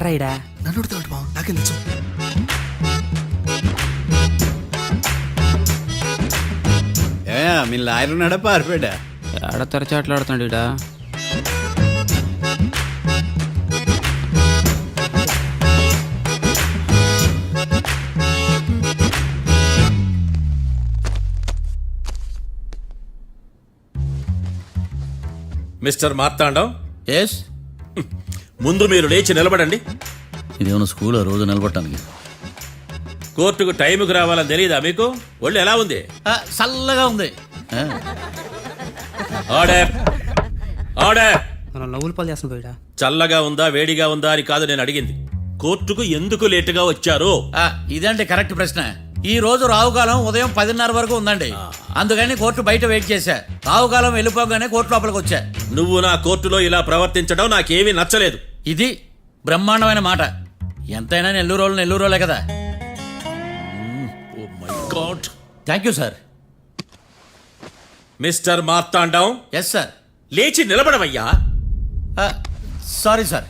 యాడ్రాయిడా నన్ను అడుగుతాడు బావ, నాకేం తెలుసు. మీ లాయర్ ఉన్నాడా పారిపోయాడా? ఏడ తెరచాట్లాడుతున్నాడు ఇడా. Mister Marthandam, yes. ముందు మీరు లేచి నిలబడండి. ఇదేమన్నా స్కూల్ రోజు నిలబడటానికి? కోర్టుకు టైంకి రావాలని తెలియదా మీకు? ఒళ్ళు ఎలా ఉంది? చల్లగా ఉంది. Order, order. మనం నవ్వులు పాలు చేస్తున్నాం పోయిడా. చల్లగా ఉందా వేడిగా ఉందా అని కాదు నేను అడిగింది. కోర్టుకు ఎందుకు లేటుగా వచ్చారు? ఇదంటే కరెక్ట్ ప్రశ్న. ఈ రోజు రావుకాలం ఉదయం 10:30 వరకు ఉందండి. అందుకని కోర్టు బయట వెయిట్ చేశా. రావుకాలం వెళ్ళిపోగానే కోర్టు లోపలికి వచ్చా. నువ్వు నా కోర్టులో ఇలా ప్రవర్తించడం నాకేమీ నచ్చలేదు. ఇది బ్రహ్మాండమైన మాట. ఎంతైనా నెల్లూరులే కదా. Oh my God. Thank you sir. Mister Marthandam, yes sir. లేచి నిలబడవయ్యా. Sorry sir.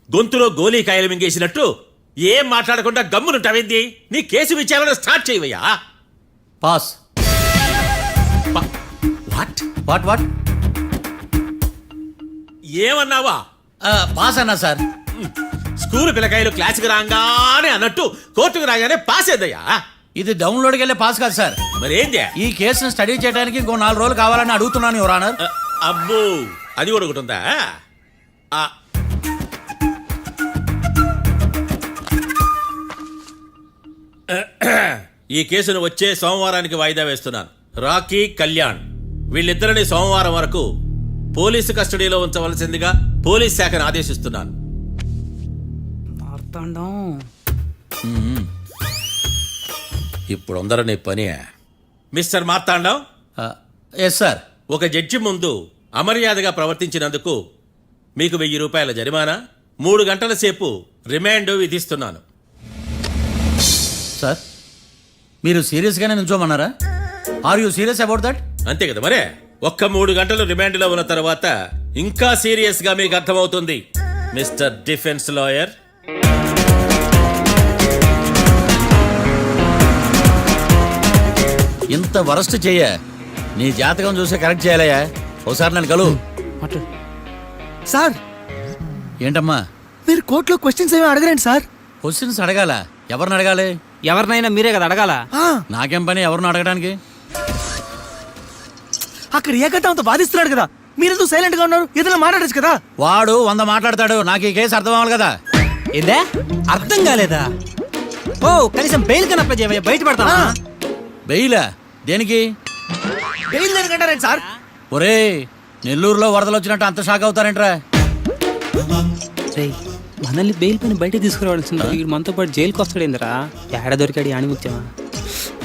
గొంతులో గోలీకాయలు మింగేసినట్టు ఏం మాట్లాడకుండా గమ్మునుంటావేంది? నీ కేసు విచారణ స్టార్ట్ చేయవయ్యా. పాస్. వాట్ వాట్ వాట్ ఏమన్నావా? పాస్ అన్నా సార్. స్కూల్ పిల్లకాయలు క్లాసుకు రాగానే అన్నట్టు కోర్టుకు రాగానే పాస్ అయ్యా. ఇది డౌన్లోడ్కి వెళ్ళే పాస్ కాదు సార్. మరేంది? ఈ కేసును స్టడీ చేయడానికి ఇంకో 4 రోజులు కావాలని అడుగుతున్నాను యువర్ ఆనర్. అబ్బో, అది కూడా ఒకటి ఉందా? ఈ కేసును వచ్చే సోమవారానికి వాయిదా వేస్తున్నాను. రాకీ, కళ్యాణ్ వీళ్ళిద్దరిని సోమవారం వరకు పోలీసు కస్టడీలో ఉంచవలసిందిగా పోలీస్ శాఖను ఆదేశిస్తున్నాను. మార్తాండం, ఇప్పుడు అందరూ పని. Mister Marthandam, yes sir. ఒక జడ్జి ముందు అమర్యాదగా ప్రవర్తించినందుకు మీకు 1000 రూపాయల జరిమానా, 3 గంటల సేపు రిమాండ్ విధిస్తున్నాను. సార్, మీరు సీరియస్గానే నుంచోమన్నారా? Are you serious about that? అంతే కదా మరే. ఒక్క 3 గంటలు రిమాండ్లో ఉన్న తర్వాత ఇంకా సీరియస్ గా మీకు అర్థమవుతుంది. మిస్టర్ డిఫెన్స్ లాయర్, ఇంత వరస్ట్ చెయ్య నీ జాతకం చూసి కరెక్ట్ చేయాలయ్యా. ఒకసారి నన్ను కలు. సార్, ఏంటమ్మా మీరు కోర్టులో క్వశ్చన్స్ ఏమీ అడగరండి సార్. క్వశ్చన్స్ అడగాల? ఎవరిని అడగాలి? ఎవరినైనా మీరే కదా అడగాల. నాకేం పని ఎవరిని అడగడానికి? అక్కడ ఏకతాంతో బాధిస్తున్నాడు కదా, మీరెందుకు సైలెంట్ గా ఉన్నారు? ఏదైనా మాట్లాడచ్చు కదా. వాడు 100 మాట్లాడతాడు. నాకు ఈ కేసు అర్థం అవ్వాలి కదా. ఏందే అర్థం కాలేదా? ఓ కనీసం బెయిల్ కనప్ప చేయవయ్యా, బయట పడతా. బెయిలా? దేనికి? బెయిల్ దేనికంటారండి సార్? ఒరే, నెల్లూరులో వరదలు వచ్చినట్టు అంత షాక్ అవుతారేంట్రా? మనల్ని బెయిల్ పైన బయట తీసుకురావాల్సింది. వీడు మనతో పాటు జైలుకి వస్తాడేందిరా? ఏడ దొరికాడు ఆణిముత్యమా?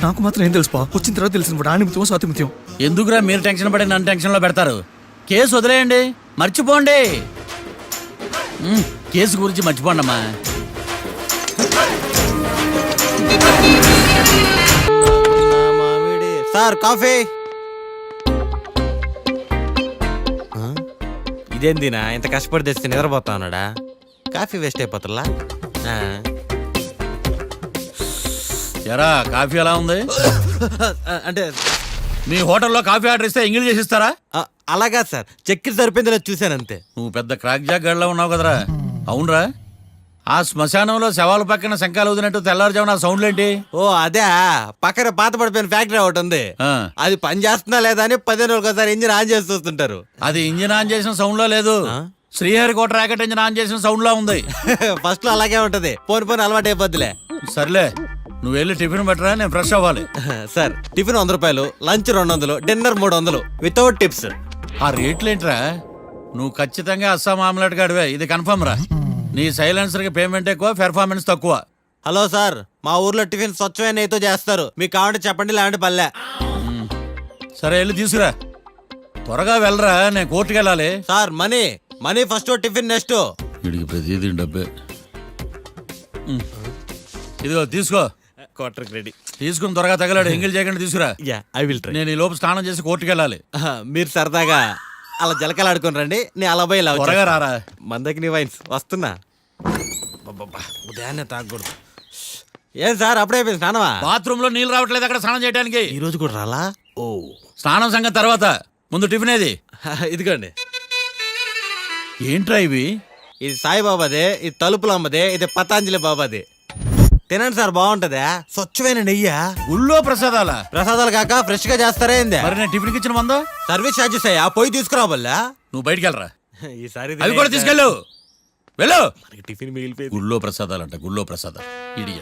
నాకు మాత్రం ఏం తెలుసు, వచ్చిన తర్వాత తెలిసిన ఆణిముత్యం స్వాతిముత్యం. ఎందుకురా మీరు టెన్షన్ పడి నన్ను టెన్షన్లో పెడతారు? కేసు వదిలేయండి, మర్చిపోండి. కేసు గురించి మర్చిపోండి అమ్మా. Sir, coffee. ఇదేందినా ఇంత కష్టపడి తెస్తే నిద్రపోతా ఉన్నాడా? కాఫీ వేస్ట్ అయిపోతుందా? ఎరా, కాఫీ ఎలా ఉంది? అంటే మీ హోటల్లో కాఫీ ఆర్డర్ ఇస్తే ఎంగిల్ చేసి ఇస్తారా? అలాగా సార్, చక్కెర సరిపోయిందిలా చూశానంతే. నువ్వు పెద్ద క్రాక్ జాక్ గడిలో ఉన్నావు కదరా. అవునరా, ఆ శ్మశానంలో శవాల పక్కన శంఖాలు వదినట్టు తెల్లారుజామున సౌండ్లేంటి? ఓ అదే, పక్కన పాత పడిపోయిన ఫ్యాక్టరీ ఒకటి ఉంది. అది పని చేస్తుందా లేదా అని 15 రోజులు ఒకసారి ఇంజిన్ ఆన్ చేసి చూస్తుంటారు. అది ఇంజిన్ ఆన్ చేసిన సౌండ్ లో లేదు, శ్రీహరికోట రాకెట్ ఇంజిన్ ఆన్ చేసిన సౌండ్ లో ఉంది. ఫస్ట్ లో అలాగే ఉంటది, పోని అలవాటు అయిపోద్దిలే. సర్లే, నువ్వు వెళ్ళి టిఫిన్ పెట్టరా, నేను ఫ్రెష్ అవ్వాలి. సార్, టిఫిన్ 100 రూపాయలు, లంచ్ 200, డిన్నర్ 300 వితౌట్ టిప్స్. ఆ రేట్లేంట్రా? నువ్వు ఖచ్చితంగా అస్సాం ఆమ్లెట్ గాడివే, ఇది కన్ఫర్మ్ రా. నీ సైలెన్సర్ కి పేమెంట్ ఎక్కువ, పెర్ఫార్మెన్స్ తక్కువ. హలో సార్, మా ఊర్లో టిఫిన్ స్వచ్ఛమైన నెయ్యితో చేస్తారు. మీకు కావాలంటే చెప్పండి, లేదంటే పల్లె. సరే, వెళ్ళి తీసుకురా. త్వరగా వెళ్ళరా, నేను కోర్టుకి వెళ్ళాలి. Sir, money first, tiffin next. వీడికి ప్రతిదీ డబ్బే. ఇదిగో తీసుకో. క్వార్టర్కి రెడీ. తీసుకుని త్వరగా తగలాడు. ఎంగిల్ చేయకుండా తీసుకురా. Yeah I will try. నేను ఈ లోపు స్నానం చేసి కోర్టుకు వెళ్ళాలి. మీరు సరదాగా అలా జలకలాడుకుని రండి, నేను అలా పోయి ఇలా త్వరగా రారా. మందకి నీ వైన్స్ వస్తున్నా. అబ్బబ్బబ్బా, ఉదయాన్నే తాగకూడదు. ఏం సార్ అప్పుడే అయిపోయింది స్నానమా? బాత్రూమ్ లో నీళ్ళు రావట్లేదు అక్కడ స్నానం చేయడానికి. ఈ రోజు కూడా రాలా? ఓ స్నానం సంగతి తర్వాత, ముందు టిఫిన్ ఏది? ఇదిగోండి. ఏంట్రా ఇవి? ఇది సాయిబాబాదే, ఇది తలుపులు అమ్మదే, ఇది పతాంజలి బాబాది. తినండి సార్, బాగుంటదా? స్వచ్ఛమైన నెయ్యా. గుళ్ళో ప్రసాదాల? ప్రసాదాలు కాక ఫ్రెష్ గా చేస్తారా ఏంది? మరి నేను టిఫిన్కి ఇచ్చిన మందో? సర్వీస్ ఛార్జెస్ అయ్యా, పోయి తీసుకురాబల్లా. నువ్వు బయటికి వెళ్ళరా. ఈసారి అవి కూడా తీసుకెళ్ళు. వెళ్ళు. టిఫిన్ మిగిలిపోయింది. గుళ్ళో ప్రసాదాలంట, గుళ్ళో ప్రసాదాలు. ఇడియ.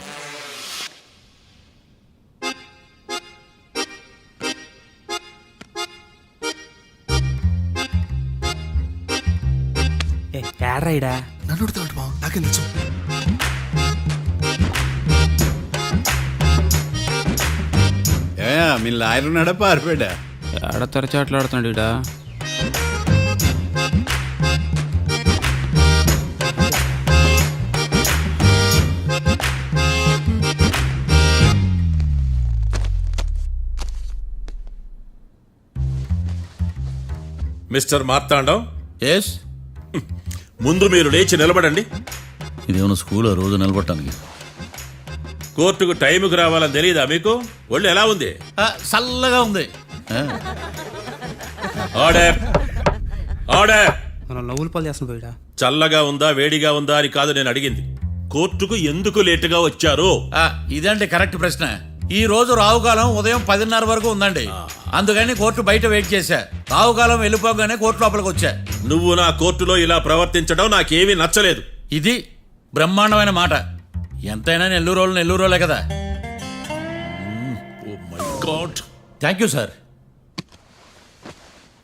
ఏడ్రాయిడా నన్ను ఉడతాడు బావ, నాకేం తెలుసు. ఏమయ్యా మీ లాయర్ ఉన్నాడా పారిపోయాడా? ఏడ తెరచాట్లాడుతున్నాడు ఇడా. Mister Marthandam, yes. ముందు మీరు లేచి నిలబడండి. ఇదేమన్నా స్కూల్ రోజు నిలబడటానికి? కోర్టుకు టైంకి రావాలని తెలియదా మీకు? ఒళ్ళు ఎలా ఉంది? చల్లగా ఉంది. Order, order. మనం నవ్వులు పాలు చేస్తున్నాం పోయిడా. చల్లగా ఉందా వేడిగా ఉందా అని కాదు నేను అడిగింది. కోర్టుకు ఎందుకు లేటుగా వచ్చారు? ఇదండి కరెక్ట్ ప్రశ్న. ఈ రోజు రావుకాలం ఉదయం 10:30 వరకు ఉందండి. అందుకని కోర్టు బయట వెయిట్ చేశా. రావుకాలం వెళ్ళిపోగానే కోర్టు లోపలికి వచ్చా. నువ్వు నా కోర్టులో ఇలా ప్రవర్తించడం నాకేమీ నచ్చలేదు. ఇది బ్రహ్మాండమైన మాట. ఎంతైనా నెల్లూరులే కదా. Oh my God. Thank you sir.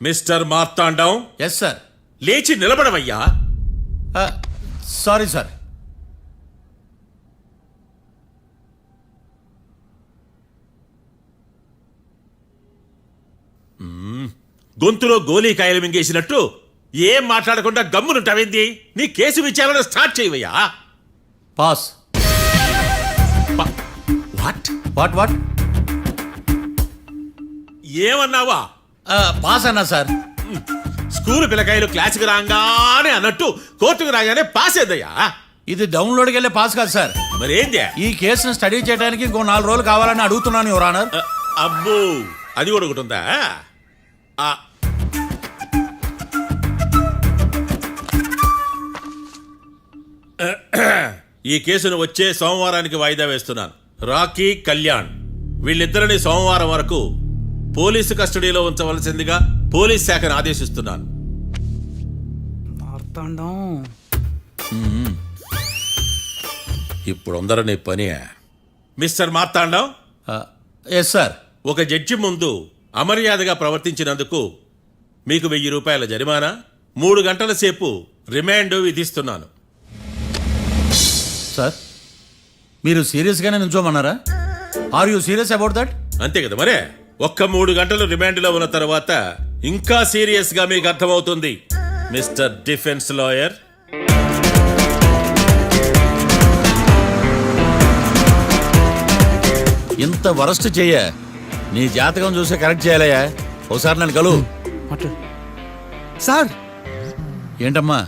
Mister Marthandam, yes sir. లేచి నిలబడవయ్యా. Sorry sir. గొంతులో గోలీకాయలు మింగేసినట్టు ఏం మాట్లాడకుండా గమ్మునుంటావేంది? నీ కేసు విచారణ స్టార్ట్ చేయవయ్యా. పాస్. What what what? ఏమన్నావా? పాస్ అన్నా సార్. స్కూల్ పిల్లకాయలు క్లాసుకు రాగానే అన్నట్టు కోర్టుకు రాగానే పాస్ ఏదయ్యా? ఇది డౌన్లోడ్కి వెళ్ళే పాస్ కాదు సార్. మరేంది? ఈ కేసును స్టడీ చేయడానికి ఇంకో 4 రోజులు కావాలని అడుగుతున్నాను యువర్ ఆనర్. అబ్బో, అది కూడా ఒకటి ఉందా? ఈ కేసును వచ్చే సోమవారానికి వాయిదా వేస్తున్నాను. రాకీ, కళ్యాణ్ వీళ్ళిద్దరిని సోమవారం వరకు పోలీసు కస్టడీలో ఉంచవలసిందిగా పోలీస్ శాఖను ఆదేశిస్తున్నాను. మార్తాండం. ఇప్పుడు అందరూ పని. Mister Marthandam, yes sir. ఒక జడ్జి ముందు అమర్యాదగా ప్రవర్తించినందుకు మీకు 1000 రూపాయల జరిమానా, 3 గంటల సేపు రిమాండ్ విధిస్తున్నాను. సార్, మీరు సీరియస్గానే నిల్చోమన్నారా? Are you serious about that? అంతే కదా మరే. ఒక్క 3 గంటలు రిమాండ్లో ఉన్న తర్వాత ఇంకా సీరియస్ గా మీకు అర్థమవుతుంది మిస్టర్ డిఫెన్స్ లాయర్. ఇంత వరస్ట్ చెయ్య నీ జాతకం చూసి కరెక్ట్ చేయాలయ్యా. ఒకసారి నన్ను కలువు. సార్, ఏంటమ్మా?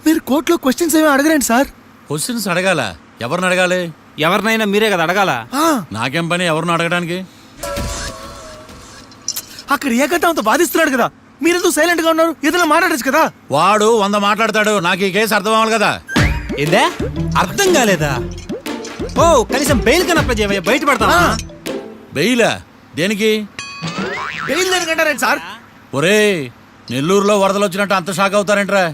మీరు కోర్టులో క్వశ్చన్స్ ఏమి అడగరండి సార్. క్వశ్చన్స్ అడగాల? ఎవరిని అడగాలి? ఎవరినైనా మీరే కదా అడగాల. నాకేం పని ఎవరిని అడగడానికి? అక్కడ ఏకతాంతో బాధిస్తున్నాడు కదా, మీరెందుకు సైలెంట్ గా ఉన్నారు? ఏదైనా మాట్లాడచ్చు కదా. వాడు 100 మాట్లాడతాడు. నాకు ఈ కేసు అర్థం అవ్వాలి కదా. ఏందే అర్థం కాలేదా? ఓ కనీసం బెయిల్ కన్నా అప్లై చేయవయ్యా, బయట పడతా. బెయిలా? దేనికి? బెయిల్ దేనికంటారండి సార్? ఒరే, నెల్లూరులో వరదలు వచ్చినట్టు అంత షాక్ అవుతారేంట్రా?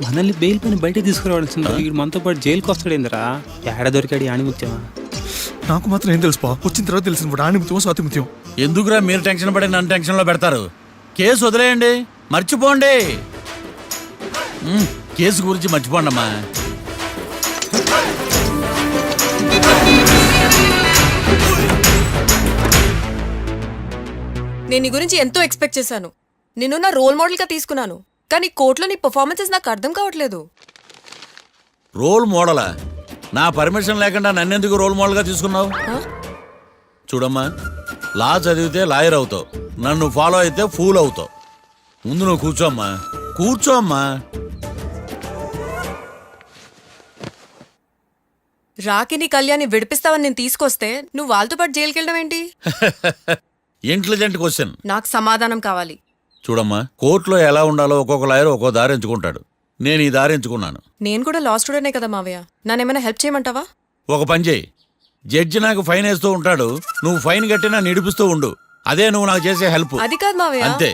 మనల్ని బెయిల్ పని బయట తీసుకురావాల్సింది. వీడు మనతో పాటు జైలుకి వస్తాడేందిరా. ఏడ దొరికాడు ఆణిముత్యమా? నాకు మాత్రం ఏం తెలుసు బా, వచ్చిన తర్వాత తెలిసిన ఆణిముత్యం స్వాతిముత్యం. ఎందుకురా మీరు టెన్షన్ పడి నన్ను టెన్షన్లో పెడతారు? కేసు వదిలేయండి, మర్చిపోండి. కేసు గురించి మర్చిపోండి అమ్మా. నేను నీ గురించి ఎంతో ఎక్స్పెక్ట్ చేశాను. నిన్ను నా రోల్ మోడల్ గా తీసుకున్నాను. కానీ కోర్టులో నీ పర్ఫార్మెన్సెస్ నాకు అర్థం కావట్లేదు. రోల్ మోడలా? నా పర్మిషన్ లేకుండా నన్నెందుకు రోల్ మోడల్ గా తీసుకున్నావు? చూడమ్మా, లా చదివితే లాయర్ అవుతావు, నన్ను ఫాలో అయితే ఫూల్ అవుతావు. ముందు నువ్వు కూర్చోమ్మా, కూర్చోమ్మా. రాకిని కళ్యాణ్ని విడిపిస్తావని నేను తీసుకొస్తే నువ్వు వాళ్ళతో పాటు జైలుకి వెళ్ళడం ఏంటి? Intelligent question. నాకు సమాధానం కావాలి. చూడమ్మా, కోర్టులో ఎలా ఉండాలో ఒక్కొక్క లాయర్ ఒక్కో దారి ఎంచుకుంటాడు. నేను ఈ దారి ఎంచుకున్నాను. నేను కూడా లా స్టూడెంటే కదా మావయ్య, నన్నేమైనా హెల్ప్ చేయమంటావా? ఒక పని చేయి, జడ్జి నాకు ఫైన్ వేస్తూ ఉంటాడు, నువ్వు ఫైన్ కట్టినా నిడిపిస్తూ ఉండు. అదే నువ్వు నాకు చేసే హెల్ప్. అది కాదు మావయ్య. అంతే.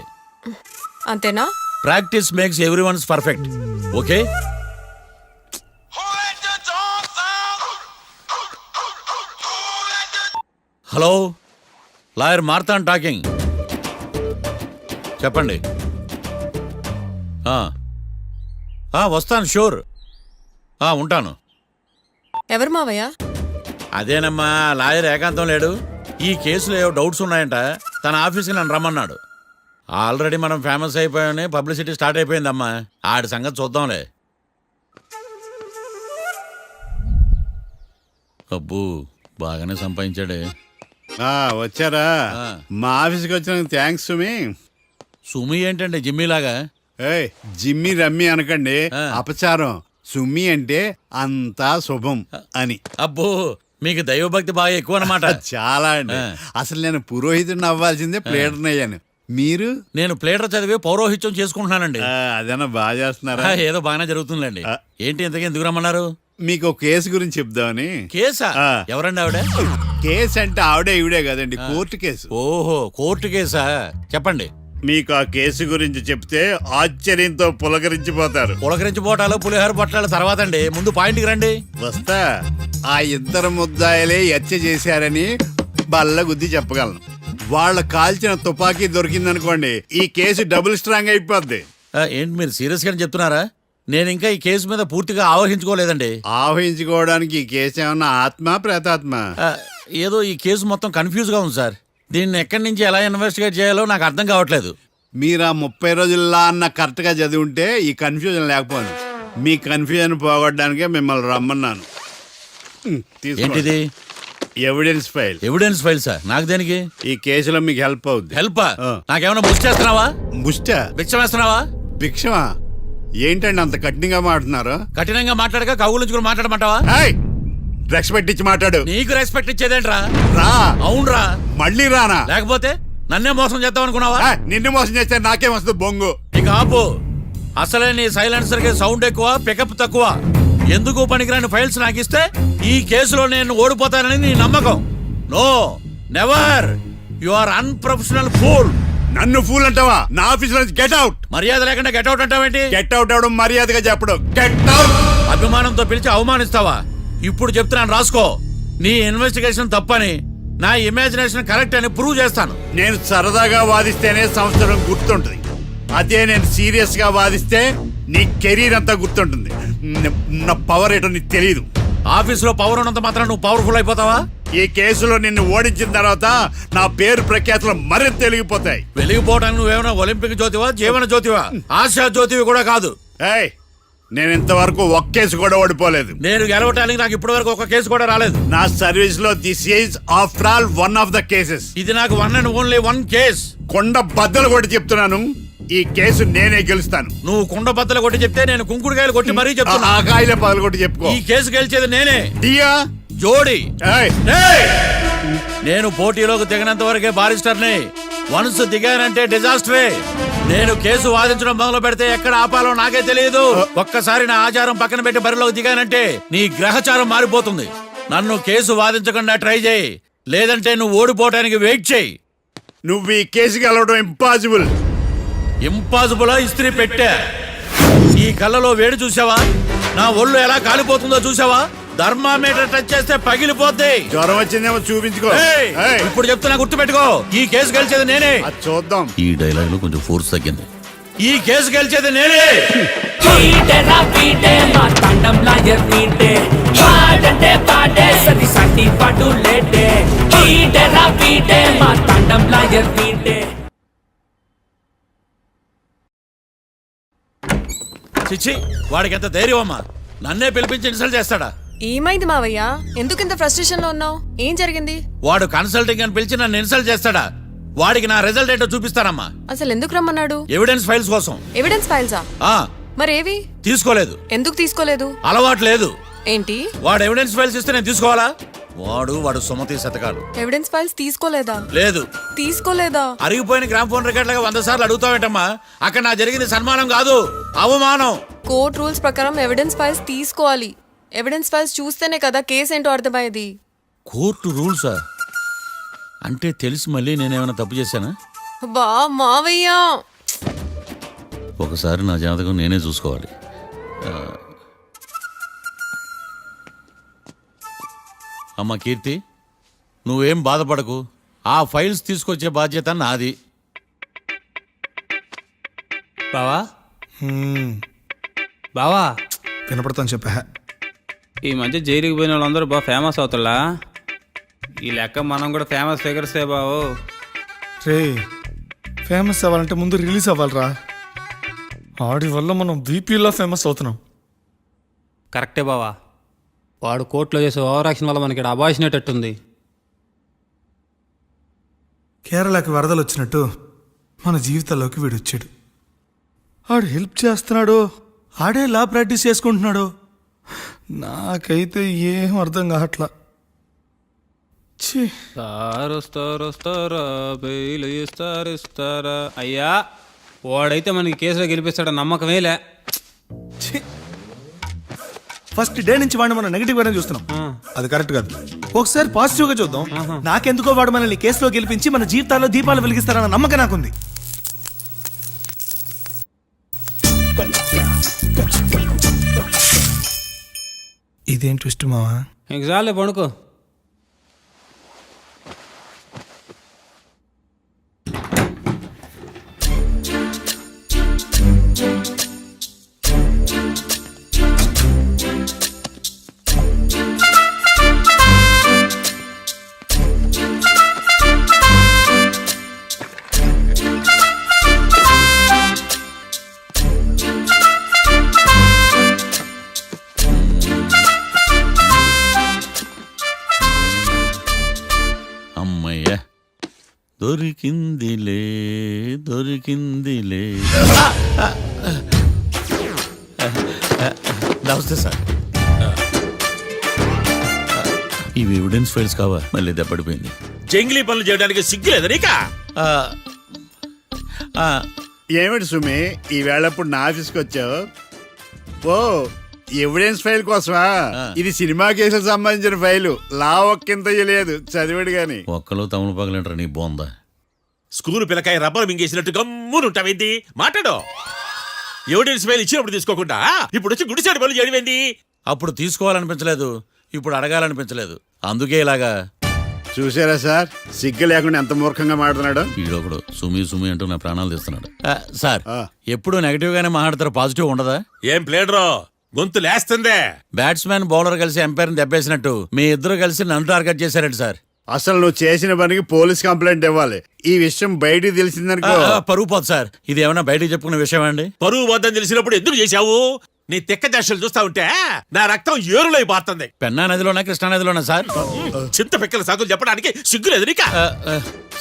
అంతేనా? Practice makes every ones perfect. Okay. Hello, lawyer Marthan talking. చెప్పండి. వస్తాను, షూర్. ఉంటాను. ఎవరు మావయ్య? అదేనమ్మా, లాయర్ ఏకాంతం లేడు. ఈ కేసులో ఏవో డౌట్స్ ఉన్నాయంట, తన ఆఫీస్కి నన్ను రమ్మన్నాడు. ఆల్రెడీ మనం ఫేమస్ అయిపోయామని పబ్లిసిటీ స్టార్ట్ అయిపోయిందమ్మా. ఆడి సంగతి చూద్దాంలే. అబ్బు, బాగానే సంపాదించాడే. వచ్చారా? ఆ. మా ఆఫీస్కి వచ్చినందుకు థ్యాంక్స్ సుమి. సుమి ఏంటంటే జిమ్మీలాగా? ఏయ్, జిమ్మి రమ్మి అనకండి, ఆ. అపచారం. సుమి అంటే అంతా శుభం అని. అబ్బో, మీకు దైవభక్తి బాగా ఎక్కువ అన్నమాట. చాలా అండి. ఆ. అసలు నేను పురోహితుడిని అవ్వాల్సిందే, ప్లేడర్ని అయ్యాను. మీరు? నేను ప్లేటర్ చదివి పౌరోహిత్యం చేసుకుంటున్నానండి. అదేనా బాగా చేస్తున్నారా? ఏదో బాగానే జరుగుతుందండి. ఆ. ఏంటి ఇంతకీ ఎందుకు రమ్మన్నారు? మీకు ఒక కేసు గురించి చెప్దామని. కేసా? ఆ. ఎవరండి ఆవిడ? కేసు అంటే ఆవిడే ఈవిడే కదండి, కోర్టు కేసు. ఓహో, కోర్టు కేసా? చెప్పండి. మీకు ఆ కేసు గురించి చెప్తే ఆశ్చర్యంతో పులకరించిపోతారు. పులకరించిపోటాలు పులిహోర పొట్టాలు తర్వాత అండి, ముందు పాయింట్కి రండి. వస్తా. ఆ ఇద్దరు ముద్దాయలే హత్య చేశారని బల్ల గుద్ది చెప్పగలను. వాళ్ళ కాల్చిన తుపాకీ దొరికిందనుకోండి, ఈ కేసు డబుల్ స్ట్రాంగ్ అయిపోద్ది. ఏంటి మీరు సీరియస్ గానే చెప్తున్నారా? నేను ఇంకా ఈ కేసు మీద పూర్తిగా ఆవహించుకోలేదండి. ఆవహించుకోవడానికి ఈ కేసు ఏమన్నా ఆత్మ ప్రేతాత్మ? ఏదో ఈ కేసు మొత్తం కన్ఫ్యూజ్ గా ఉంది సార్. దీన్ని ఎక్కడి నుంచి ఎలా ఇన్వెస్టిగేట్ చేయాలో నాకు అర్థం కావట్లేదు. మీరు ఆ 30 రోజుల్లా అన్న కరెక్ట్ గా చదివి ఉంటే ఈ కన్ఫ్యూజన్ లేకపోను. మీ కన్ఫ్యూజన్ పోగొట్టడానికే మిమ్మల్ని రమ్మన్నాను. తీసుకోండి. ఏంటిది? Evidence file. Evidence file sir? నాకు దేనికి? ఈ కేసులో మీకు హెల్ప్ అవుద్ది. హెల్ప్? ఆ. నాకేమైనా బుక్ చేస్తున్నావా? ముష్ట భిక్ష వేస్తున్నావా? భిక్షమా? ఏంటండి అంత కఠినంగా మాట్లాడుతున్నారు? కఠినంగా మాట్లాడక కవులుంచుకుని మాట్లాడమంటావా? రెస్పెక్ట్ ఇచ్చి మాట్లాడు. నీకు రెస్పెక్ట్ ఇచ్చేదేంట్రా? రా. అవునరా? మళ్ళీ రానా? లేకపోతే నన్నే మోసం చేద్దాం అనుకున్నావా? నిన్ను మోసం చేస్తే నాకేం వస్తుంది బొంగు? ఇక ఆపు. అసలే నీ సైలెన్సర్ కి సౌండ్ ఎక్కువ, పికప్ తక్కువ. ఎందుకు పనికిరాని ఫైల్స్ నాకు ఇస్తే ఈ కేసులో నేను ఓడిపోతానని నీ నమ్మకం. No, never. You are unprofessional fool. నన్ను ఫూల్ అంటావా? నా ఆఫీస్ నుంచి గెట్ అవుట్. మర్యాద లేకుండా గెట్ అవుట్ అంటావేంటి? గెట్ అవుట్ అవడం మర్యాదగా చెప్పడం. Get out. అభిమానంతో పిలిచి అవమానిస్తావా? ఇప్పుడు చెప్తున్నాను, రాసుకో. నీ ఇన్వెస్టిగేషన్ తప్పని, నా ఇమాజినేషన్ కరెక్ట్ అని ప్రూవ్ చేస్తాను. నేను సరదాగా వాదిస్తేనే సంవత్సరం గుర్తుంటుంది. అదే నేను సీరియస్ గా వాదిస్తే నీ కెరీర్ అంతా గుర్తుంటుంది. నా పవర్ ఏంటో నీకు తెలియదు. ఆఫీసులో పవర్ ఉన్నంత మాత్రం నువ్వు పవర్ఫుల్ అయిపోతావా? ఈ కేసులో నిన్ను ఓడించిన తర్వాత నా పేరు ప్రఖ్యాతులు మరింత తెలిగిపోతాయి. వెలిగిపోవడానికి నువ్వేమైనా ఒలింపిక్ జ్యోతివా, జీవన జ్యోతివా? ఆశా జ్యోతివి కూడా కాదు. ఏయ్, నేను ఇంతవరకు ఒక్క కేసు కూడా ఓడిపోలేదు. నేను గెలవటానికి నాకు ఇప్పటి వరకు ఒక కేసు కూడా రాలేదు. నా సర్వీస్ లో this is after all one of the cases. ఇది నాకు one and only one case. కొండ బద్దలు కూడా చెప్తున్నాను, ఈ కేసు నేనే గెలుస్తాను. నువ్వు కుండ బద్దలు కొట్టి చెప్తే నేను కుంకుడుకాయలు కొట్టి మరీ చెప్తున్నా. ఆ కాయలే పగలు కొట్టి చెప్పుకో. ఈ కేసు గెలిచేది నేనే. డియా జోడి. ఏయ్, ఏయ్! నేను పోటీలోకి దిగినంత వరకే బారిస్టర్ని. వన్స్ దిగానంటే డిజాస్టరే. నేను కేసు వాదించడం మొదలు పెడితే ఎక్కడ ఆపాలో నాకే తెలియదు. ఒక్కసారి నా ఆచారం పక్కన పెట్టి బరిలోకి దిగానంటే నీ గ్రహచారం మారిపోతుంది. నన్ను కేసు వాదించకుండా ట్రై చేయి, లేదంటే నువ్వు ఓడిపోవటానికి వెయిట్ చేయి. నువ్వు ఈ కేసు గెలవడం ఇంపాసిబుల్. ఇంపాసిబుల్ ఇస్త్రీ పెట్టా. ఈ కళ్ళలో వేడి చూసావా? నా ఒళ్ళు ఎలా కాలిపోతుందో చూసావా? థర్మామీటర్ టచ్ చేస్తే పగిలిపోద్ది. జ్వరం వచ్చిందేమో చూపించుకో. ఏయ్! ఏయ్, ఇప్పుడు చెప్తున్నా, గుర్తు పెట్టుకో. ఈ కేసు గెలిచేది నేనే. అది చూద్దాం. ఈ డైలాగ్ లో కొంచెం ఫోర్స్ తగ్గింది. ఈ కేసు గెలిచేది నేనే. పీటేరా పీటే మా తండం లాయర్ పీటే పాడంటే పాడే సది సాటి పాటు లేటే పీటేరా పీటే మా తండం లాయర్ పీటే. చిచ్చి, వాడికి ఎంత ధైర్యం అమ్మా! నన్నే పిలిపించి ఇన్సల్ట్ చేస్తాడా? ఏమైంది మావయ్య? ఎందుకు ఇంత ఫ్రస్ట్రేషన్ లో ఉన్నావు? ఏం జరిగింది? వాడు కన్సల్టింగ్ అని పిలిచి నన్ను ఇన్సల్ట్ చేస్తాడా? వాడికి నా రిజల్ట్ ఏంటో చూపిస్తానమ్మా. అసలు ఎందుకు రమ్మన్నాడు? ఎవిడెన్స్ ఫైల్స్ కోసం. ఎవిడెన్స్ ఫైల్సా? ఆ మరేవి? తీసుకోలేదు. ఎందుకు తీసుకోలేదు? అలవాటు లేదు. ఏంటి? వాడు ఎవిడెన్స్ ఫైల్స్ ఇస్తే నేను తీసుకోవాలా? వాడు సుమతి శతకాలు. ఎవిడెన్స్ ఫైల్స్ తీసుకోలేదా? లేదు. తీసుకోలేదా? అరిగిపోయిన గ్రామ్ ఫోన్ రికార్డులుగా 100 సార్లు అడుగుతావేంటమ్మా? అక్కడ నా జరిగింది సన్మానం కాదు, అవమానం. కోర్ట్ రూల్స్ ప్రకారం ఎవిడెన్స్ ఫైల్స్ తీసుకోవాలి. ఎవిడెన్స్ ఫైల్స్ చూస్తేనే కదా కేసు ఏంటో అర్థమయ్యేది. కోర్టు రూల్సా? అంటే తెలిసి మళ్ళీ నేనేమైనా తప్పు చేశానా? బా మావయ్య, ఒకసారి నా జాతకం నేనే చూసుకోవాలి. అమ్మ కీర్తి, నువ్వేం బాధపడకు. ఆ ఫైల్స్ తీసుకొచ్చే బాధ్యత నాది. బావా బావా, వినపడతాను చెప్పా. ఈ మధ్య జైలుకి పోయిన వాళ్ళందరూ బాగా ఫేమస్ అవుతారా? ఈ లెక్క మనం కూడా ఫేమస్ ఫిగర్సే బావు. రే, ఫేమస్ అవ్వాలంటే ముందు రిలీజ్ అవ్వాలిరా. ఆడి వల్ల మనం బీపీలో ఫేమస్ అవుతున్నాం. కరెక్టే బావా. వాడు కోర్టులో చేసే ఓవర్ యాక్షన్ వల్ల మనకి అబాయిసినట్టుంది. కేరళకి వరదలు వచ్చినట్టు మన జీవితాల్లోకి వీడు వచ్చాడు. ఆడు హెల్ప్ చేస్తున్నాడు, ఆడే లా ప్రాక్టీస్ చేసుకుంటున్నాడు. నాకైతే ఏం అర్థం కావట్లా. ఛీ, వస్తారా బెయిల్ ఇస్తారా? అయ్యా, వాడైతే మనకి కేసులో గెలిపిస్తాడ నమ్మకమేలే. ఛీ. ఫస్ట్ డే నుంచి వాడిని మనం నెగిటివ్ గానే చూస్తున్నాం. అది కరెక్ట్ కాదు. ఒకసారి పాజిటివ్ గా చూద్దాం. నాకెందుకో వాడు మనల్ని కేసులో గెలిపించి మన జీవితాల్లో దీపాలు వెలిగిస్తారన్న నమ్మకం నాకుంది. ఇదేం ట్విస్ట్ మావా? ఇంక చాలే పడుకో. అమ్మయ్య, దొరికిందిలే దొరికిందిలే. నమస్తే సార్. ఇవి ఎవిడెన్స్ ఫైల్స్ కావా? మళ్ళీ దెబ్బడిపోయింది. జంగిలీ పనులు చేయడానికి సిగ్గులేదు నీకా? ఏమిటి సుమి, ఈ వేళప్పుడు నా ఆఫీస్కి వచ్చావు? ఓ, ఎవిడెన్స్ ఫైల్ కోసమా? ఇది సినిమా కేసులకు సంబంధించిన ఫైలు. లా ఒక్కింత లేదు, చదివాడు గాని. ఒక్కలో తమలు పగలంటారా నీ బోందా? School పిల్లకాయ rubber మింగేసినట్టు గమ్మునుంటావేంది? మాట్లాడు. ఎవిడెన్స్ ఫైల్ ఇచ్చినప్పుడు తీసుకోకుండా ఇప్పుడు వచ్చి గుడిసాడు పనులు చేయడమేంది? అప్పుడు తీసుకోవాలనిపించలేదు, ఇప్పుడు అడగాలనిపించలేదు, అందుకే ఇలాగా. చూసారా సార్, సిగ్గు లేకుండా ఎంత మూర్ఖంగా మాట్లాడుతున్నాడు. ఈడొకడు సుమి సుమి అంటూ నా ప్రాణాలు తీస్తున్నాడు. సార్, ఆ. ఎప్పుడు నెగటివ్ గానే మాట్లాడతారు, పాజిటివ్ ఉండదా? ఏం ప్లేడరో గొంతు లేస్తుందే. బ్యాట్స్మెన్ బౌలర్ కలిసి ఎంపైర్ని దెబ్బేసినట్టు మీ ఇద్దరు కలిసి నన్ను టార్గెట్ చేశారండి సార్. అసలు నువ్వు చేసిన పనికి పోలీస్ కంప్లైంట్ ఇవ్వాలి. ఈ విషయం బయటికి తెలిసిందనుకో పరువు పోదు సార్. ఇది ఏమైనా బయటికి చెప్పుకునే విషయం అండి? పరువు వద్దని తెలిసినప్పుడు ఎందుకు చేశావు? నీ తెక్క దశలు చూస్తా ఉంటే నా రక్తం ఏరులై పారుతుంది. పెన్నా నదిలోనా కృష్ణా నదిలోనా సార్? చింత పిక్కల సాకులు చెప్పడానికి సిగ్గులేదు నీకా?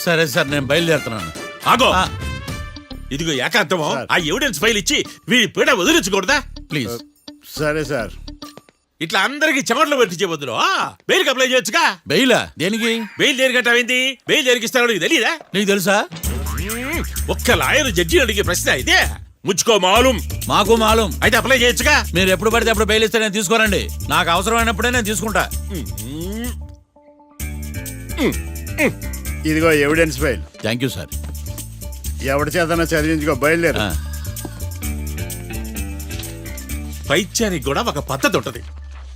సరే సార్, నేను బయలుదేరుతున్నాను. ఆగో, ఇదిగో ఏకాంతమో ఆ ఎవిడెన్స్ ఫైల్ ఇచ్చి వీడి పీడ వదిలించకూడదా? ప్లీజ్. సరే సార్. ఇట్లా అందరికి చెమటలు పెట్టించే బదులు బెయిల్కి అప్లై చేయొచ్చుగా. బెయిలా? దేనికి? బెయిల్ దేనికంటావేంది? బెయిల్ దేనికిస్తారో నీకు తెలియదా? నీకు తెలుసా? ఒక్క లాయర్ జడ్జి అడిగే ప్రశ్న అయితే ముచ్చుకో మాలూం. మాకు మాలూం. అయితే అప్లై చేయొచ్చుగా. మీరు ఎప్పుడు పడితే అప్పుడు బెయిల్ ఇస్తే నేను తీసుకోనండి. నాకు అవసరమైనప్పుడే నేను తీసుకుంటా. ఇదిగో evidence file. Thank you sir. ఎవరి చేతనా చదివించుకో, బయలుదేరు. పైత్యానికి కూడా ఒక పద్ధతి ఉంటది,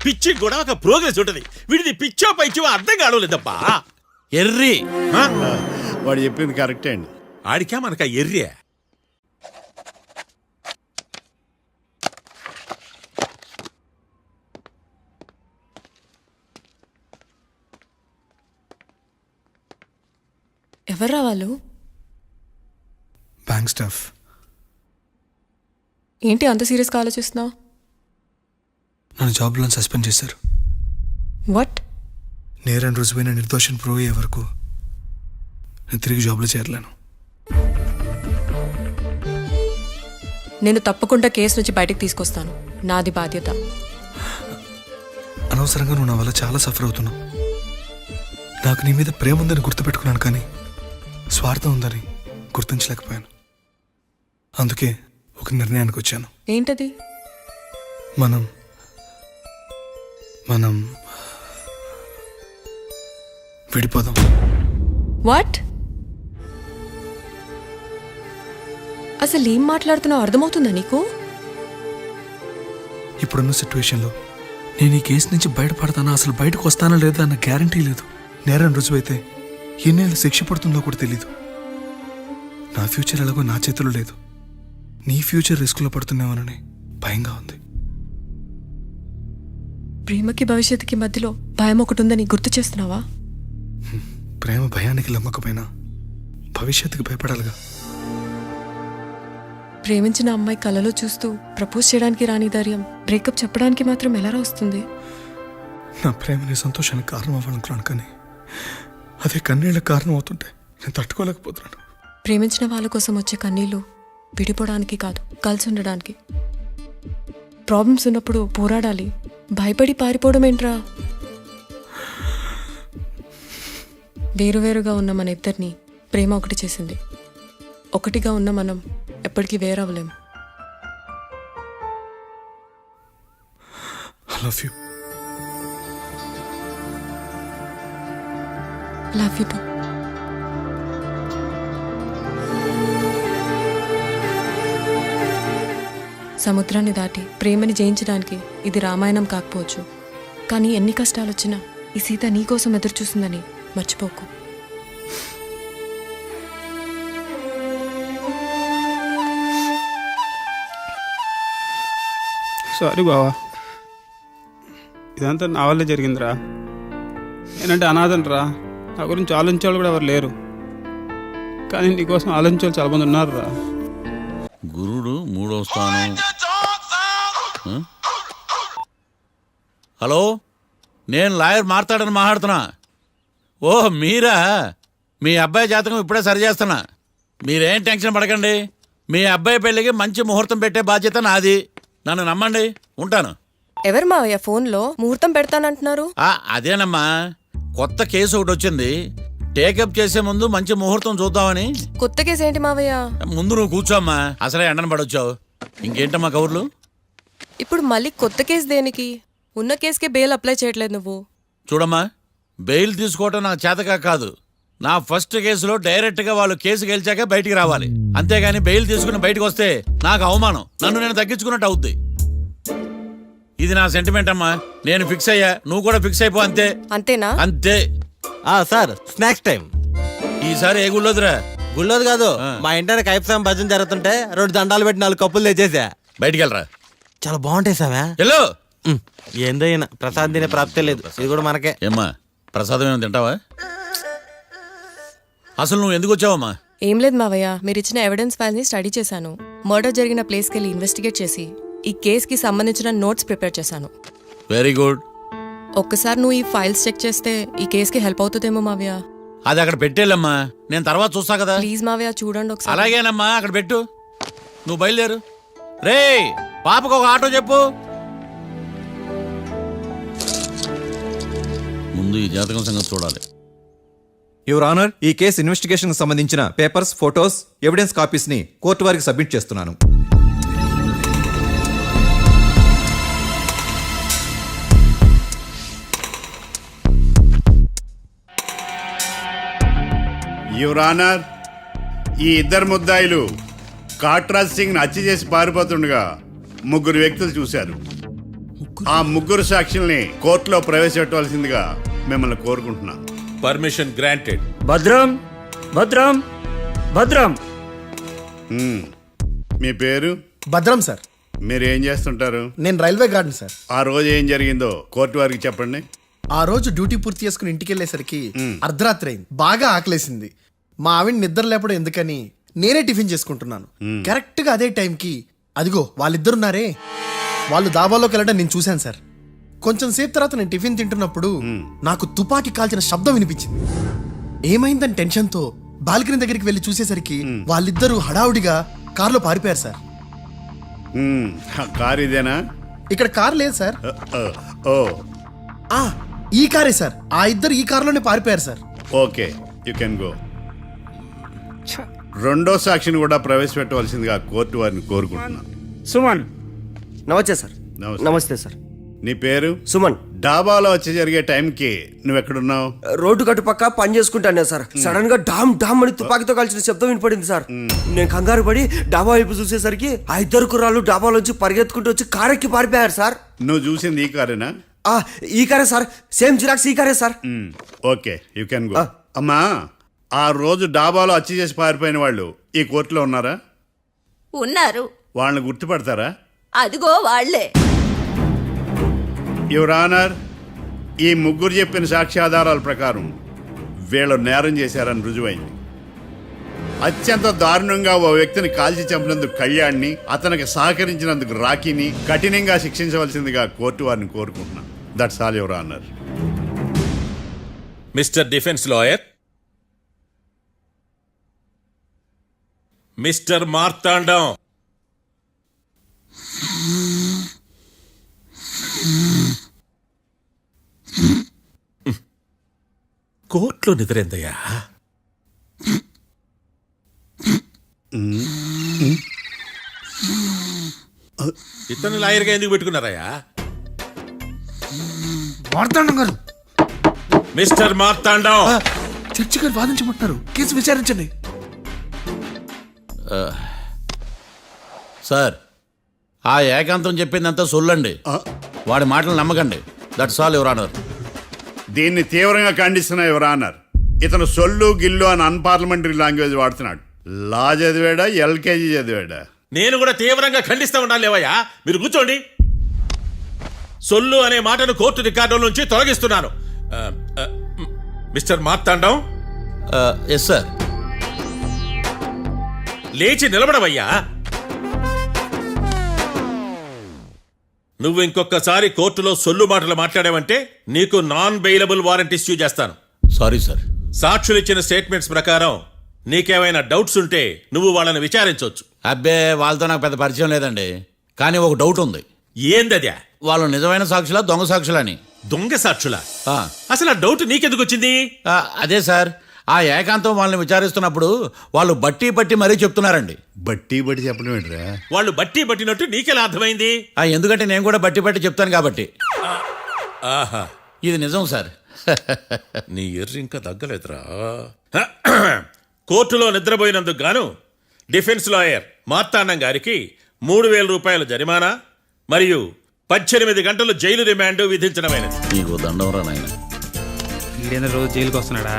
పిచ్చికి కూడా ఒక ప్రోగ్రెస్ ఉంటది. వీడిది పిచ్చో పైచో అర్థం కావలేదప్పా. ఎర్రి. వాడు చెప్పింది కరెక్టే అండి. ఆడికా మనక ఎర్రే. ఎవర్రా వాళ్ళు? Bank staff. ఏంటి అంత సీరియస్గా ఆలోచిస్తున్నావు? నన్ను జాబ్లో సస్పెండ్ చేశారు. వాట్? నేరం రుజువైన నిర్దోషం ప్రూవ్ అయ్యే వరకు నేను తిరిగి జాబ్లో చేరలేను. నేను తప్పకుండా కేసు నుంచి బయటకు తీసుకొస్తాను. నాది బాధ్యత. అనవసరంగా నువ్వు నా వల్ల చాలా సఫర్ అవుతున్నావు. నాకు నీ మీద ప్రేమ ఉందని గుర్తుపెట్టుకున్నాను, కానీ స్వార్థం ఉందని గుర్తించలేకపోయాను. అందుకే ఒక నిర్ణయానికి వచ్చాను. ఏంటది? మనం విడిపోదాం. వాట్? అసలు ఏం మాట్లాడుతున్నావు అర్థమవుతుందా నీకు? ఇప్పుడున్న సిచ్యువేషన్లో నేను ఈ కేసు నుంచి బయటపడతానా, అసలు బయటకు వస్తానా లేదా అన్న గ్యారంటీ లేదు. నేరం రుజువైతే ఎన్నేళ్ళు శిక్ష పడుతుందో కూడా తెలీదు. నా ఫ్యూచర్ ఎలాగో నా చేతిలో లేదు. నీ ఫ్యూచర్ రిస్క్లో పడుతున్నామోనని భయంగా ఉంది. ప్రేమకి భవిష్యత్తుకి మధ్యలో భయం ఒకటి ఉందని గుర్తు చేస్తున్నావా? ప్రేమ భయానికి లమ్మకపోయినా భవిష్యత్తుకి భయపడాలిగా. ప్రేమించిన అమ్మాయి కలలో చూస్తూ ప్రపోజ్ చేయడానికి రాని ధైర్యం బ్రేకప్ చెప్పడానికి మాత్రం ఎలా వస్తుంది? నా ప్రేమని సంతోషానికి కారణం అవ్వాలనుకున్నాను, కానీ అదే కన్నీళ్ళకి కారణం అవుతుంటే నేను తట్టుకోలేకపోతున్నాను. ప్రేమించిన వాళ్ళ కోసం వచ్చే కన్నీళ్లు విడిపోవడానికి కాదు, కలిసి ఉండడానికి. ప్రాబ్లమ్స్ ఉన్నప్పుడు పోరాడాలి, భయపడి పారిపోవడం ఏంట్రా? వేరువేరుగా ఉన్న మన ఇద్దరిని ప్రేమ ఒకటి చేసింది. ఒకటిగా ఉన్న మనం ఎప్పటికీ వేరవ్వలేం. I love you. Love you too. సముద్రాన్ని దాటి ప్రేమని జయించడానికి ఇది రామాయణం కాకపోవచ్చు, కానీ ఎన్ని కష్టాలు వచ్చినా ఈ సీత నీకోసం ఎదురు చూస్తుందని మర్చిపోకు. సారీ బావా, ఇదంతా నా వల్లే జరిగిందిరా. నేనంటే అనాథనరా, నా గురించి ఆలోచించేవాళ్ళు కూడా ఎవరు లేరు. కానీ నీకోసం ఆలోచించేవాళ్ళు చాలా మంది ఉన్నారు రా. గురుడు 3వ స్థానం. హలో, నేను లాయర్ మాట్లాడుతున్నా. ఓ మీరా? మీ అబ్బాయి జాతకం ఇప్పుడే సరి చేస్తున్నా. మీరేం టెన్షన్ పడకండి. మీ అబ్బాయి పెళ్ళికి మంచి ముహూర్తం పెట్టే బాధ్యత నాది. నన్ను నమ్మండి, ఉంటాను. ఎవరు మావయ్య ఫోన్లో ముహూర్తం పెడతానంటున్నారు? అదేనమ్మా, కొత్త కేసు ఒకటి వచ్చింది. టేకప్ చేసే ముందు మంచి ముహూర్తం చూద్దామని. కొత్త కేసు ఏంటి మావయ్య? ముందు నువ్వు కూర్చోమ్మా, అసలే ఎండను పడొచ్చావు. ఇంకేంటమ్మా కబుర్లు? ఇప్పుడు మళ్ళీ కొత్త కేసు దేనికి? ఉన్న కేసుకే బెయిల్ అప్లై చేయట్లేదు నువ్వు. చూడమ్మా, బెయిల్ తీసుకోవటం నాకు చేతకా కాదు. నా ఫస్ట్ కేసులో డైరెక్ట్గా వాళ్ళు కేసు గెలిచాక బయటికి రావాలి. అంతేగాని బెయిల్ తీసుకుని బయటకు వస్తే నాకు అవమానం, నన్ను నేను తగ్గించుకున్నట్టు అవుద్ది. ఇది నా సెంటిమెంట్ అమ్మా. నేను ఫిక్స్ అయ్యా, నువ్వు కూడా ఫిక్స్ అయిపో. అంతే. అంతేనా? అంతే. Sir, snacks time. ఈసారి ఏ గుళ్ళోదిరా? గుళ్ళోది కాదు, మా ఇంటర్ కైప్సాం భజన జరుగుతుంటే 2 దండాలు పెట్టి 4 కప్పులు తెచ్చేసా. బయటికి వెళ్ళరా. చాలా బాగుంటాయి సామే. హలో, ఏందో ఈయన ప్రసాద్ తినే ప్రాప్తే లేదు. ఇది కూడా మనకే. ఏమ్మా, ప్రసాదం ఏమైనా తింటావా? అసలు నువ్వు ఎందుకు వచ్చావమ్మా? ఏం లేదు మావయ్య, మీరు ఇచ్చిన ఎవిడెన్స్ ఫైల్స్ ని స్టడీ చేశాను. మర్డర్ జరిగిన ప్లేస్కి వెళ్ళి ఇన్వెస్టిగేట్ చేసి ఈ కేసుకి సంబంధించిన నోట్స్ ప్రిపేర్ చేశాను. Very good. ఒక్కసారి నువ్వు ఈ ఫైల్స్ చెక్ చేస్తే ఈ కేసుకి హెల్ప్ అవుతుందేమో మావయ్య. అది అక్కడ పెట్టేళ్ళమ్మా, నేను తర్వాత చూస్తా కదా. ప్లీజ్ మావయ్య, చూడండి ఒకసారి. అలాగేనమ్మా, అక్కడ పెట్టు. నువ్వు బయలుదేరు. రే, పాపకు ఒక ఆటో చెప్పు. ముందు ఈ జాతకం సంగతి చూడాలి. యువర్ ఆనర్, ఈ కేసు ఇన్వెస్టిగేషన్ సంబంధించిన పేపర్స్, ఫోటోస్, ఎవిడెన్స్ కాపీస్ ని కోర్టు వారికి సబ్మిట్ చేస్తున్నాను. యువర్ ఆనర్, ఈ ఇద్దరు ముద్దాయిలు కాట్రాజ్ సింగ్ హత్య చేసి పారిపోతుండగా 3 వ్యక్తులు చూశారు. ఆ 3 సాక్షుల్ని కోర్టులో ప్రవేశపెట్టవలసిందిగా మిమ్మల్ని కోరుకుంటున్నాను. Permission granted. భద్రం భద్రం భద్రం. మీ పేరు? భద్రం సార్. మీరు ఏం చేస్తుంటారు? నేను రైల్వే గార్డెన్ సార్. ఆ రోజు ఏం జరిగిందో కోర్టు వారికి చెప్పండి. ఆ రోజు డ్యూటీ పూర్తి చేసుకుని ఇంటికి వెళ్ళేసరికి అర్ధరాత్రి అయింది. బాగా ఆకలేసింది. మా ఆవిడ నిద్ర లేపడం ఎందుకని నేనే టిఫిన్ చేసుకుంటున్నాను. కరెక్ట్ గా అదే టైంకి అదిగో వాళ్ళిద్దరున్నారే, వాళ్ళు దాబాలోకి వెళ్ళడం నేను చూశాను సార్. కొంచెం సేపు తర్వాత నేను టిఫిన్ తింటున్నప్పుడు నాకు తుపాకీ కాల్చిన శబ్దం వినిపించింది. ఏమైందని టెన్షన్తో బాల్కనీ దగ్గరికి వెళ్ళి చూసేసరికి వాళ్ళిద్దరూ హడావుడిగా కారులో పారిపోయారు సార్. కారు ఇదేనా? ఇక్కడ కార్ లేదు సార్. ఓ ఈ కారే సార్. ఆ ఇద్దరు ఈ కారులోనే పారిపోయారు sir. Okay, you can go. రెండో సాక్షిని కూడా ప్రవేశపెట్టవలసిందిగా కోర్టు వారిని కోరుకుంటున్నాను. సుమన్. నమస్తే సార్. నమస్తే. నమస్తే సార్. నీ పేరు? సుమన్. డాబాలో వచ్చి జరిగే టైంకి నువ్వెక్కడున్నావు? రోడ్డు కట్టు పక్క పని చేసుకుంటానే సార్. సడన్ గా డామ్ డామ్ అని తుపాకీతో కాల్చిన శబ్దం వినపడింది సార్. నేను కంగారు పడి డాబా వైపు చూసేసరికి ఆ ఇద్దరు కుర్రాళ్ళు డాబాలోంచి పరిగెత్తుకుంటూ వచ్చి కారెక్కి పారిపోయారు సార్. నువ్వు చూసింది ఈ కారేనా? ఈ కారే సార్. సేమ్ జిరాక్స్ ఈ కారే sir. Okay, you can go. అమ్మా, ఆ రోజు డాబాలో హత్య చేసి పారిపోయిన వాళ్ళు ఈ కోర్టులో ఉన్నారా? ఉన్నారు. వాళ్ళని గుర్తుపడతారా? అదిగో వాళ్లే. యువర్ ఆనర్, ఈ ముగ్గురు చెప్పిన సాక్ష్యాధారాల ప్రకారం వీళ్ళు నేరం చేశారని రుజువైంది. అత్యంత దారుణంగా ఓ వ్యక్తిని కాల్చి చంపినందుకు కళ్యాణ్ని, అతనికి సహకరించినందుకు రాకీని కఠినంగా శిక్షించవలసిందిగా కోర్టు వారిని కోరుకుంటున్నాను. That's all your honour. Mister defence lawyer, mister Marthandam, కోర్టులో నిద్రేందయ్యా? ఇతను లాయర్గా ఎందుకు పెట్టుకున్నారయ్యా? మార్తాండం గారు, మిస్టర్ మార్తాండం, చర్చి గారు వాదించమంటున్నారు. కేసు విచారించండి. సార్, ఆ ఏకాంతం చెప్పిందంతా సొల్లండి. వాడి మాటలు నమ్మకండి. That's all your honour. దీన్ని తీవ్రంగా ఖండిస్తున్నా యువర్ ఆనర్. ఇతను సొల్లు గిల్లు అని అన్పార్లమెంటరీ లాంగ్వేజ్ వాడుతున్నాడు. లా చదివాడా, ఎల్కేజీ చదివాడా? నేను కూడా తీవ్రంగా ఖండిస్తా ఉండాలి. లేవయ్యా, మీరు కూర్చోండి. సొల్లు అనే మాటను కోర్టు రికార్డుల నుంచి తొలగిస్తున్నాను. Mister Marthandam, yes sir. లేచి నిలబడవయ్యా. నువ్వు ఇంకొకసారి కోర్టులో సొల్లు మాటలు మాట్లాడావంటే నీకు నాన్ బెయిలబుల్ వారెంట్ ఇష్యూ చేస్తాను. Sorry sir. సాక్షులు ఇచ్చిన స్టేట్మెంట్స్ ప్రకారం నీకేమైనా డౌట్స్ ఉంటే నువ్వు వాళ్ళని విచారించవచ్చు. అబ్బే, వాళ్ళతో నాకు పెద్ద పరిచయం లేదండి. కానీ ఒక డౌట్ ఉంది. ఏందద్యా? వాళ్ళు నిజమైన సాక్షులా, దొంగ సాక్షులని? దొంగ సాక్షులా? అసలు ఆ డౌట్ నీకెందుకు వచ్చింది? అదే సార్, ఆ ఏకాంతం వాళ్ళని విచారిస్తున్నప్పుడు వాళ్ళు బట్టి పట్టి మరీ చెప్తున్నారండి. బట్టి బట్టి చెప్పడం ఏంట్రా? వాళ్ళు బట్టి పట్టినట్టు నీకెలా అర్థమైంది? ఎందుకంటే నేను కూడా బట్టి పట్టి చెప్తాను కాబట్టి. ఆహా, ఇది నిజం సార్. నీ ఎర్రి ఇంకా తగ్గలేదురా. కోర్టులో నిద్రపోయినందుకు గాను డిఫెన్స్ లాయర్ మార్తాండం గారికి 3,000 రూపాయల జరిమానా మరియు 18 గంటలు జైలు రిమాండ్ విధించడమైనది. నీకు దండం రా నాయన. ఈడైనా రోజు జైలుకి వస్తున్నాడా?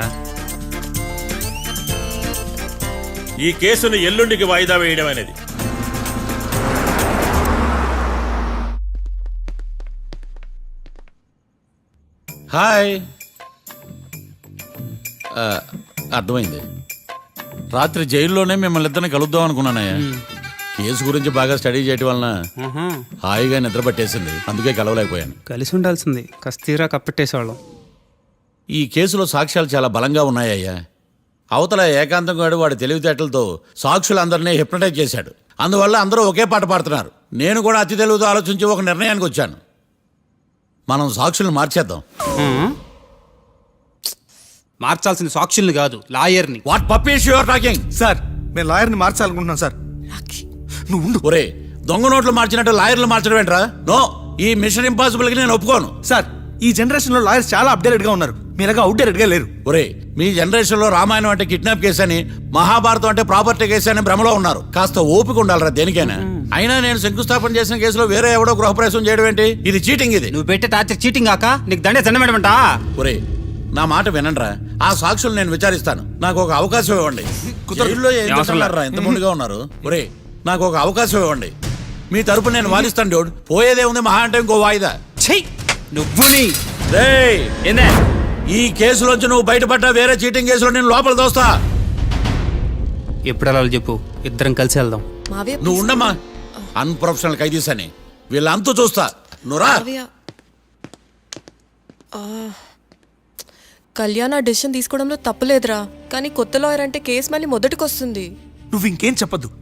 ఈ కేసును ఎల్లుండికి వాయిదా వేయడం అనేది. హాయ్. అర్థమైంది. రాత్రి జైల్లోనే మిమ్మల్ని ఇద్దరిని కలుద్దాం అనుకున్నానయ్యా. కేసు గురించి బాగా స్టడీ చేయటం వలన హాయిగా నిద్ర పట్టేసింది. అందుకే కలవలేకపోయాను. కలిసి ఉండాల్సింది. కస్తీరా కప్పెట్టేసేవాళ్ళం. ఈ కేసులో సాక్ష్యాలు చాలా బలంగా ఉన్నాయ్యా. అవతల ఏకాంతం గాడు వాడి తెలివితేటలతో సాక్షులందరినీ హిప్నటైజ్ చేశాడు. అందువల్ల అందరూ ఒకే పాట పాడుతున్నారు. నేను కూడా అతి తెలివితో ఆలోచించి ఒక నిర్ణయానికి వచ్చాను. మనం సాక్షులను మార్చేద్దాం. మార్చాల్సింది సాక్షుల్ని కాదు, లాయర్ని. What puppies you are talking? Sir, మేము లాయర్ని మార్చాలనుకుంటున్నాం సార్. నువ్వు ఉండు. ఒరే, దొంగ నోట్లు మార్చినట్టు లాయర్లు మార్చడం ఏంట్రా? నో, ఈ మిషన్ ఇంపాసిబుల్ కి నేను ఒప్పుకోను. సార్, ఈ జనరేషన్ లో లాయర్స్ చాలా అప్డేటెడ్ గా ఉన్నారు. మీరుగా అవుట్డేటెడ్ గా లేరు. ఒరే, మీ జనరేషన్ లో రామాయణం అంటే కిడ్నాప్ కేసు అని, మహాభారతం అంటే ప్రాపర్టీ కేసు అని భ్రమలో ఉన్నారు. కాస్త ఓపిక ఉండాలరా దేనికైనా. అయినా నేను శంకుస్థాపన చేసిన కేసులో వేరే ఎవడో గృహప్రవేశం చేయడం ఏంటి? ఇది చీటింగ్. ఇది నువ్వు పెట్టే టార్చర్ చీటింగ్ కాక నీకు దండే దండమేడమంట. ఒరే, నా మాట వినండిరా. ఆ సాక్షులు నేను విచారిస్తాను. నాకు ఒక అవకాశం ఇవ్వండి. జైల్లో ఏం చేస్తున్నారా ఇంత ముందుగా ఉన్నారు? ఒరే, నాకు ఒక అవకాశం ఇవ్వండి. మీ తరపు నేను వాదిస్తాను. డోడ్ పోయేదే ఉంది, మహా అంటే ఇంకో వాయిదా. నువ్వు ఈ కేసులోంచి నువ్వు బయటపడ్డా వేరే చీటింగ్ కేసులో నేను లోపల దోస్తా. ఎప్పుడు అలా చెప్పు, ఇద్దరం కలిసి వెళ్దాం. నువ్వు ఉండమ్మా. అన్ప్రొఫెషనల్ ఖైదీస్ అని వీళ్ళంతా చూస్తా. నువ్వురా. కళ్యాణ్ ఆ డెసిషన్ తీసుకోవడంలో తప్పులేదురా, కానీ కొత్త లాయర్ అంటే కేసు మళ్ళీ మొదటికొస్తుంది. నువ్వు ఇంకేం చెప్పద్దు.